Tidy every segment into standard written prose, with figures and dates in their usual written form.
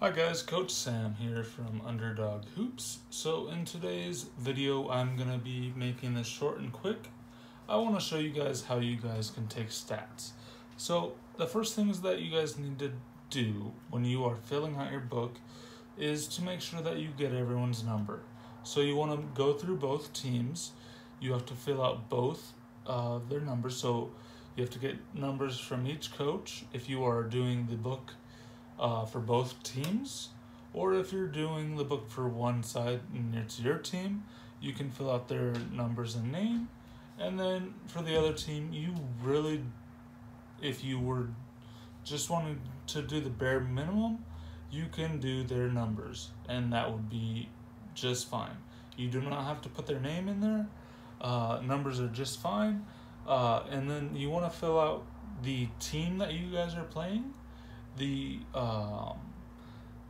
Hi guys, Coach Sam here from Underdog Hoops. So in today's video, I'm going to be making this short and quick. I want to show you guys how you guys can take stats. So the first things that you guys need to do when you are filling out your book is to make sure that you get everyone's number. So you want to go through both teams. You have to fill out both their numbers. So you have to get numbers from each coach if you are doing the book for both teams, or if you're doing the book for one side and it's your team, you can fill out their numbers and name. And then for the other team, if you were just wanting to do the bare minimum, you can do their numbers, and that would be just fine. You do not have to put their name in there. Numbers are just fine. And then you want to fill out the team that you guys are playing.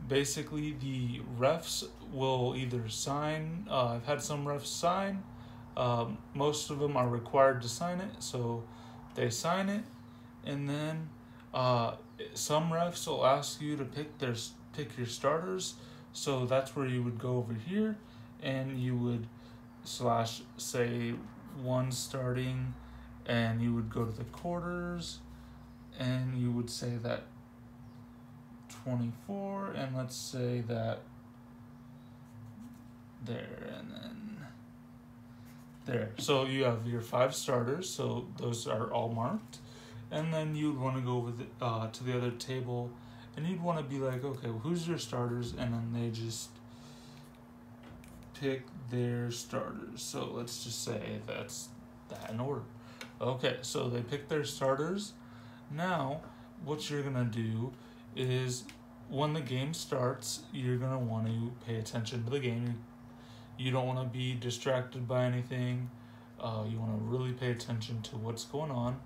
Basically the refs will either sign. I've had some refs sign. Most of them are required to sign it, so they sign it. And then some refs will ask you to pick your starters. So that's where you would go over here, and you would say one starting, and you would go to the quarters, and you would say that 24, and let's say that there, and then there. So you have your 5 starters, so those are all marked. And then you'd want to go with to the other table, and you'd want to be like, okay, well, who's your starters? And then they just pick their starters. So let's just say that's that in order. Okay, so they pick their starters. Now, what you're gonna do is when the game starts, you're going to want to pay attention to the game. You don't want to be distracted by anything. You want to really pay attention to what's going on.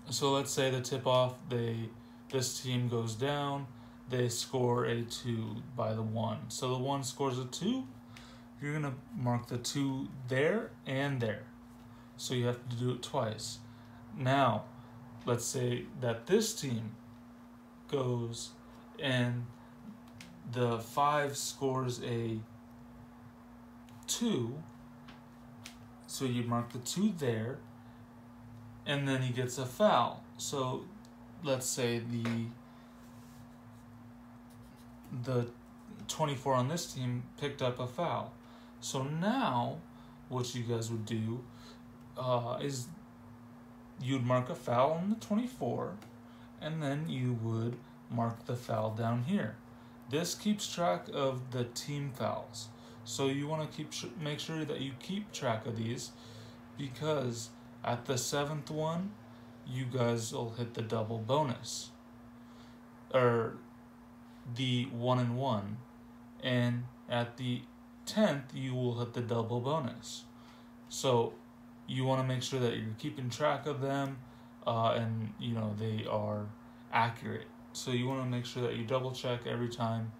So let's say the tip-off, this team goes down. They score a 2 by the 1. So the 1 scores a 2. You're going to mark the 2 there and there. So you have to do it twice. Now, let's say that this team goes and the 5 scores a 2, so you mark the 2 there, and then he gets a foul. So let's say the 24 on this team picked up a foul. So now what you guys would do is you'd mark a foul on the 24, and then you would mark the foul down here. This keeps track of the team fouls. So you want to make sure that you keep track of these, because at the 7th one, you guys will hit the double bonus, or the 1 and 1, and at the 10th, you will hit the double bonus. So you want to make sure that you're keeping track of them, and they are accurate. So you want to make sure that you double check every time,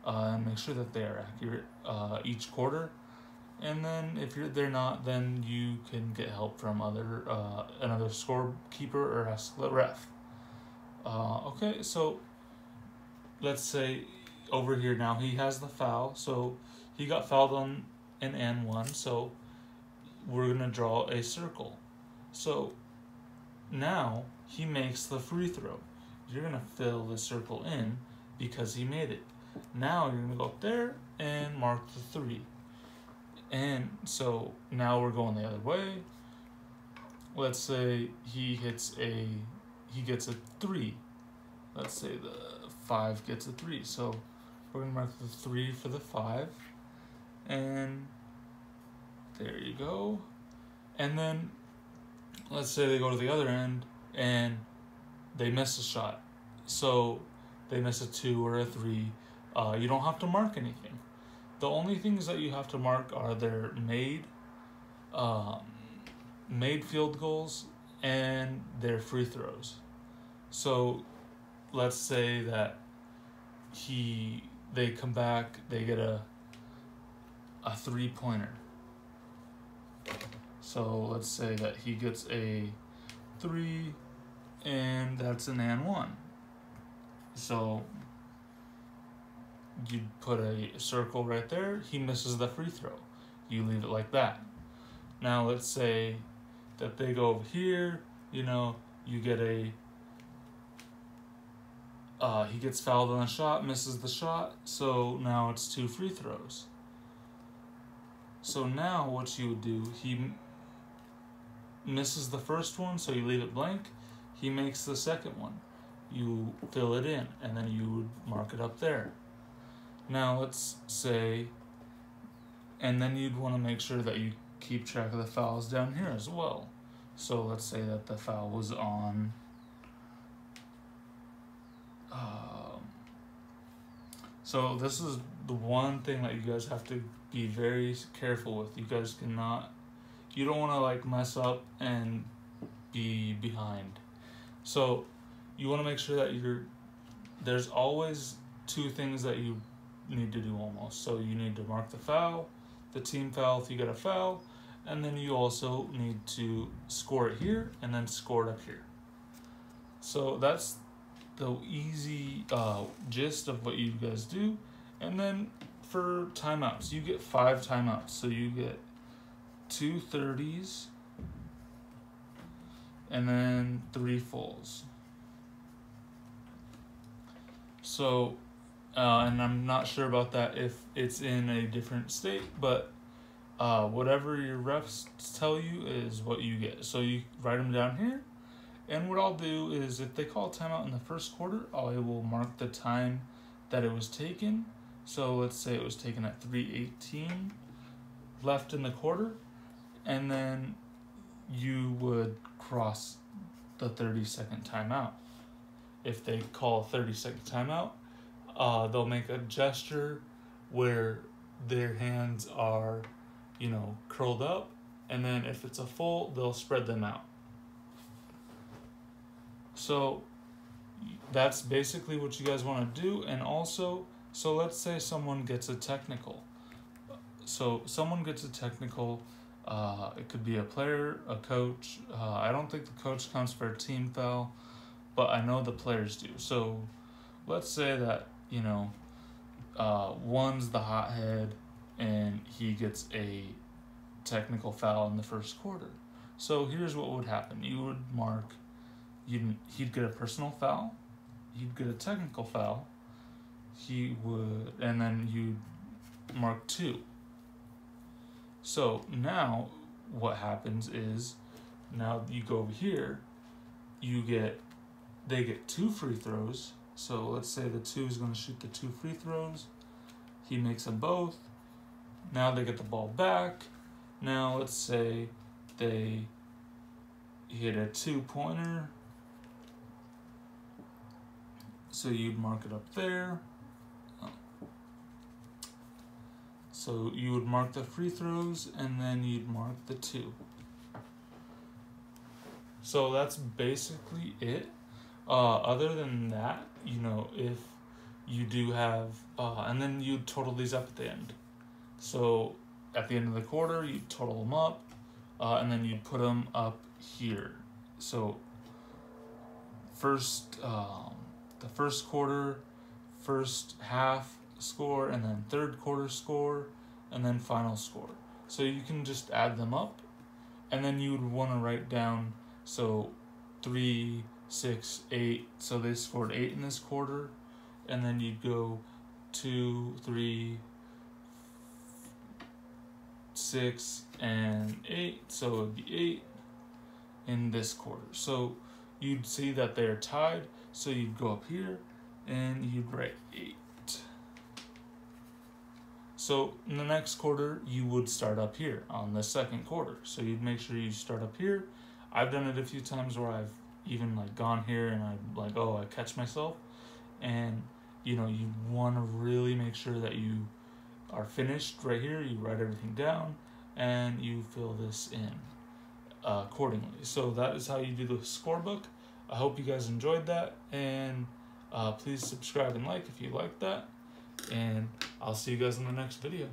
and make sure that they are accurate each quarter. And then if they're not, then you can get help from another scorekeeper, or ask the ref. Okay, so let's say over here now he has the foul. So he got fouled on an and 1. So we're going to draw a circle. So now he makes the free throw. You're going to fill the circle in because he made it. Now you're going to go up there and mark the 3. And so now we're going the other way. Let's say he gets a 3. Let's say the 5 gets a 3. So we're going to mark the 3 for the 5. And there you go. And then let's say they go to the other end and they miss a shot. So they miss a 2 or a 3. You don't have to mark anything. The only things that you have to mark are their made field goals and their free throws. So let's say that they come back, they get a 3-pointer. So let's say that he gets a 3, and that's an and 1. So you put a circle right there, he misses the free throw. You leave it like that. Now let's say that they go over here, you know, you get a, he gets fouled on a shot, misses the shot, so now it's 2 free throws. So now what you would do, he misses the first one, so you leave it blank. He makes the second one. You fill it in, and then you would mark it up there. Now let's say, and then you'd want to make sure that you keep track of the fouls down here as well. So let's say that the foul was on so this is the one thing that you guys have to be very careful with. You guys cannot, you don't want to like mess up and be behind. So you want to make sure that there's always 2 things that you need to do almost. So you need to mark the foul, the team foul if you get a foul, and then you also need to score it here and then score it up here. So that's the easy gist of what you guys do. And then for timeouts, you get 5 timeouts. So you get 2 30s and then 3 fulls. So, and I'm not sure about that if it's in a different state, but whatever your refs tell you is what you get. So you write them down here. And what I'll do is if they call a timeout in the first quarter, I will mark the time that it was taken. So let's say it was taken at 3:18 left in the quarter. And then you would cross the 30-second timeout. If they call a 30-second timeout, they'll make a gesture where their hands are, you know, curled up. And then if it's a full, they'll spread them out. So that's basically what you guys want to do. And also, so let's say someone gets a technical. So someone gets a technical, it could be a player, a coach. I don't think the coach counts for a team foul, but I know the players do. So let's say that, you know, one's the hothead and he gets a technical foul in the first quarter. So here's what would happen. You would mark, he'd get a personal foul, he'd get a technical foul, and then you'd mark 2. So now what happens is, now you go over here, they get 2 free throws. So let's say the 2 is going to shoot the 2 free throws. He makes them both. Now they get the ball back. Now let's say they hit a 2-pointer. So you'd mark it up there. So you would mark the free throws and then you'd mark the 2. So that's basically it. Other than that, you know, if you do have, and then you total these up at the end. So at the end of the quarter, you total them up, and then you put them up here. So the first quarter, first half score, and then third quarter score, and then final score. So you can just add them up, and then you would want to write down, so 3, 6, 8, so they scored 8 in this quarter, and then you'd go 2, 3, 6, and 8, so it would be 8 in this quarter. So you'd see that they're tied, so you'd go up here and you'd write 8. So in the next quarter, you would start up here on the second quarter. So you'd make sure you start up here. I've done it a few times where I've even like gone here and I'm like, oh, I catch myself. And you know, you want to really make sure that you are finished right here. You write everything down and you fill this in accordingly. So that is how you do the scorebook. I hope you guys enjoyed that, and please subscribe and like if you like that, and I'll see you guys in the next video.